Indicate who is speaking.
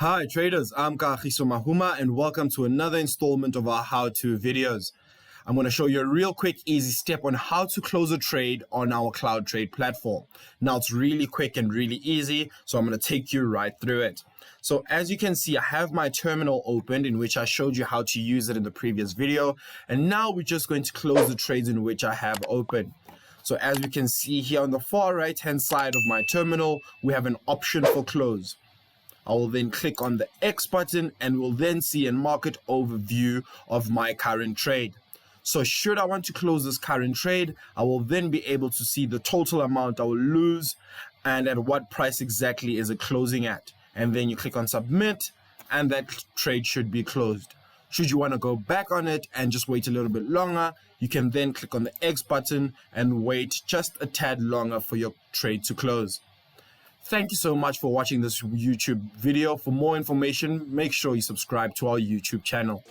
Speaker 1: Hi traders, I'm Kagiso Mahuma and welcome to another installment of our how-to videos. I'm going to show you a real quick easy step on how to close a trade on our CloudTrade platform. Now it's really quick and really easy, so I'm going to take you right through it. So as you can see, I have my terminal opened in which I showed you how to use it in the previous video, and now we're just going to close the trades in which I have open. So as we can see here on the far right hand side of my terminal, we have an option for close. I will then click on the X button and we'll then see a market overview of my current trade. So should I want to close this current trade, I will then be able to see the total amount I will lose and at what price exactly is it closing at. And then you click on submit and that trade should be closed. Should you want to go back on it and just wait a little bit longer, you can then click on the X button and wait just a tad longer for your trade to close. Thank you so much for watching this YouTube video. For more information, make sure you subscribe to our YouTube channel.